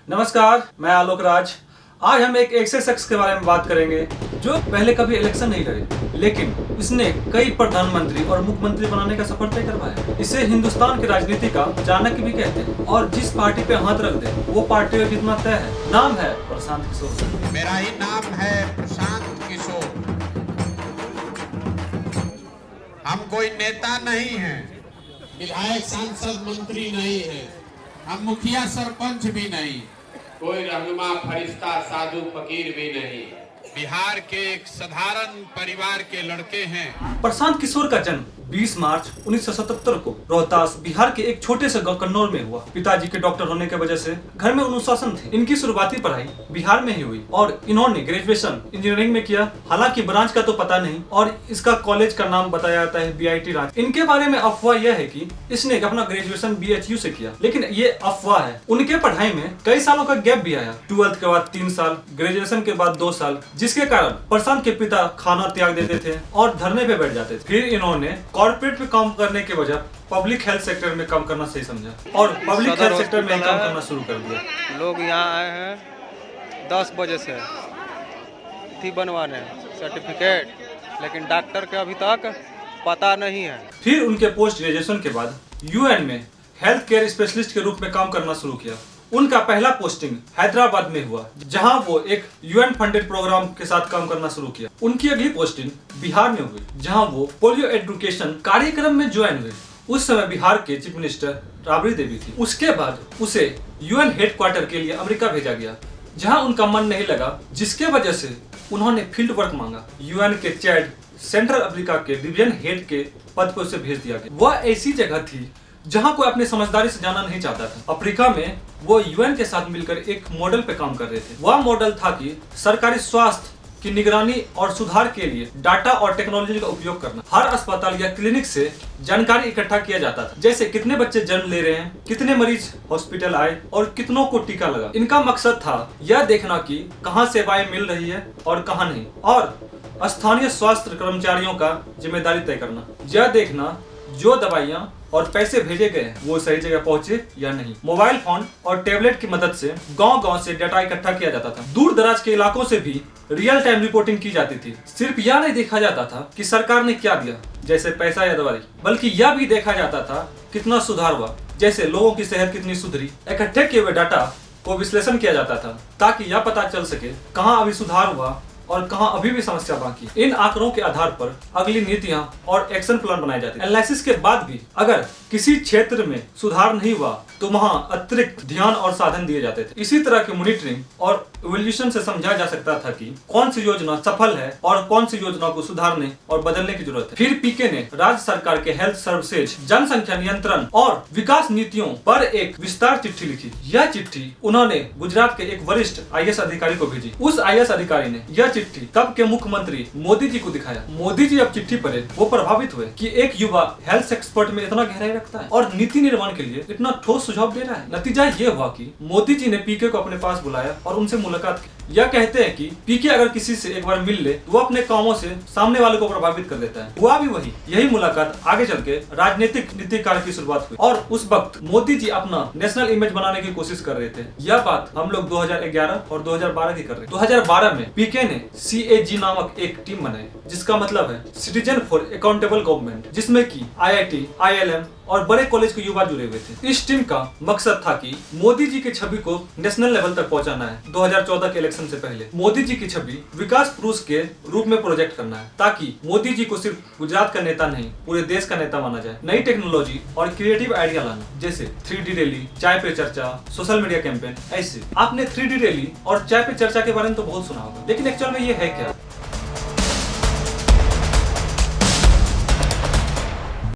नमस्कार, मैं आलोक राज। आज हम एक ऐसे शख्स के बारे में बात करेंगे जो पहले कभी इलेक्शन नहीं लड़े, लेकिन इसने कई प्रधानमंत्री और मुख्यमंत्री बनाने का सफर तय करवाया। इसे हिंदुस्तान की राजनीति का चाणक्य भी कहते हैं और जिस पार्टी पे हाथ रख दे वो पार्टी का जितना तय है। नाम है प्रशांत किशोर। मेरा ही नाम है प्रशांत किशोर। हम कोई नेता नहीं हैं, विधायक सांसद मंत्री नहीं है, हम मुखिया सरपंच भी नहीं, कोई रहनुमा फरिश्ता साधु फकीर भी नहीं, बिहार के एक साधारण परिवार के लड़के हैं। प्रशांत किशोर का जन्म 20 मार्च 1977 को रोहतास बिहार के एक छोटे से गांव कन्नौर में हुआ। पिताजी के डॉक्टर होने की वजह से घर में अनुशासन थे। इनकी शुरुआती पढ़ाई बिहार में ही हुई और इन्होंने ग्रेजुएशन इंजीनियरिंग में किया। हालांकि ब्रांच का तो पता नहीं और इसका कॉलेज का नाम बताया जाता है BIT रांची। इनके बारे में अफवाह यह है कि इसने अपना ग्रेजुएशन BHU से किया, लेकिन ये अफवाह है। उनके पढ़ाई में कई सालों का गैप भी आया। 12th के बाद 3 साल, ग्रेजुएशन के बाद 2 साल, जिसके कारण प्रशांत के पिता खाना त्याग देते थे और धरने पे बैठ जाते थे। फिर इन्होंने कॉर्पोरेट में काम करने के बजाय पब्लिक हेल्थ सेक्टर में काम करना सही समझा और पब्लिक हेल्थ सेक्टर में काम करना शुरू कर दिया। लोग यहाँ आए हैं 10 बजे से थी बनवाने सर्टिफिकेट, लेकिन डॉक्टर के अभी तक पता नहीं है। फिर उनके पोस्ट ग्रेजुएशन के बाद UN में हेल्थ केयर स्पेशलिस्ट के रूप में काम करना शुरू किया। उनका पहला पोस्टिंग हैदराबाद में हुआ, जहां वो एक UN फंडेड प्रोग्राम के साथ काम करना शुरू किया। उनकी अगली पोस्टिंग बिहार में हुई, जहां वो पोलियो एजुकेशन कार्यक्रम में ज्वाइन हुए। उस समय बिहार के चीफ मिनिस्टर राबड़ी देवी थी। उसके बाद उसे UN हेडक्वार्टर के लिए अमेरिका भेजा गया, जहां उनका मन नहीं लगा, जिसके वजह से उन्होंने फील्ड वर्क मांगा। UN के चैड सेंट्रल अफ्रीका के डिवीजन हेड के पद पर उसे भेज दिया गया। वह ऐसी जगह थी जहां कोई अपनी समझदारी से जाना नहीं चाहता था। अफ्रीका में वो UN के साथ मिलकर एक मॉडल पे काम कर रहे थे। वह मॉडल था कि सरकारी स्वास्थ्य की निगरानी और सुधार के लिए डाटा और टेक्नोलॉजी का उपयोग करना। हर अस्पताल या क्लिनिक से जानकारी इकट्ठा किया जाता था, जैसे कितने बच्चे जन्म ले रहे हैं, कितने मरीज हॉस्पिटल आए और कितनों को टीका लगा। इनका मकसद था यह देखना कि कहां सेवाएं मिल रही है और कहां नहीं, और स्थानीय स्वास्थ्य कर्मचारियों का जिम्मेदारी तय करना, यह देखना जो दवाइयां और पैसे भेजे गए हैं वो सही जगह पहुंचे या नहीं। मोबाइल फोन और टैबलेट की मदद से गांव-गांव से डाटा इकट्ठा किया जाता था। दूर दराज के इलाकों से भी रियल टाइम रिपोर्टिंग की जाती थी। सिर्फ यह नहीं देखा जाता था कि सरकार ने क्या दिया, जैसे पैसा या दवाई, बल्कि यह भी देखा जाता था कितना सुधार हुआ, जैसे लोगों की सेहत कितनी सुधरी। इकट्ठे किए हुए डाटा को विश्लेषण किया जाता था ताकि यह पता चल सके कहाँ अभी सुधार हुआ और कहां अभी भी समस्या बाकी। इन आंकड़ों के आधार पर अगली नीतियां और एक्शन प्लान बनाए जाते हैं। एनालिसिस के बाद भी अगर किसी क्षेत्र में सुधार नहीं हुआ तो वहां अतिरिक्त ध्यान और साधन दिए जाते थे। इसी तरह की मॉनिटरिंग और इवोल्यूशन से समझा जा सकता था कि कौन सी योजना सफल है और कौन सी योजना को सुधारने और बदलने की जरूरत है। फिर पीके ने राज्य सरकार के हेल्थ सर्विसेज, जनसंख्या नियंत्रण और विकास नीतियों पर एक विस्तार चिट्ठी लिखी। यह चिट्ठी उन्होंने गुजरात के एक वरिष्ठ IAS अधिकारी को भेजी। उस IAS अधिकारी ने यह चिट्ठी तब के मुख्यमंत्री मोदी जी को दिखाया। मोदी जी अब चिट्ठी पढ़े वो प्रभावित हुए कि एक युवा हेल्थ एक्सपर्ट में इतना गहराई रखता है और नीति निर्माण के लिए इतना ठोस सुझाव दे रहा है। नतीजा ये हुआ कि मोदी जी ने पीके को अपने पास बुलाया और उनसे मुलाकात की। यह कहते हैं कि पीके अगर किसी से एक बार मिल ले तो वो अपने कामों से सामने वाले को प्रभावित कर देता है। हुआ भी वही। यही मुलाकात आगे चल के राजनीतिक नीति कार्य की शुरुआत हुई और उस वक्त मोदी जी अपना नेशनल इमेज बनाने की कोशिश कर रहे थे। यह बात हम लोग 2011 और 2012 की कर रहे हैं। 2012 में पीके ने CAG नामक एक टीम बनाई, जिसका मतलब है सिटीजन फॉर अकाउंटेबल गवर्नमेंट, जिसमें की IIT, ILM और बड़े कॉलेज के युवा जुड़े हुए थे। इस टीम का मकसद था कि मोदी जी की छवि को नेशनल लेवल तक पहुंचाना है। 2014 के इलेक्शन से पहले मोदी जी की छवि विकास पुरुष के रूप में प्रोजेक्ट करना है, ताकि मोदी जी को सिर्फ गुजरात का नेता नहीं पूरे देश का नेता माना जाए। नई टेक्नोलॉजी और क्रिएटिव आइडिया लाना, जैसे 3D रैली, चाय पे चर्चा, सोशल मीडिया कैंपेन। ऐसे आपने 3D रैली और चाय पे चर्चा के बारे में तो बहुत सुना होगा, लेकिन एक्चुअल में ये है क्या?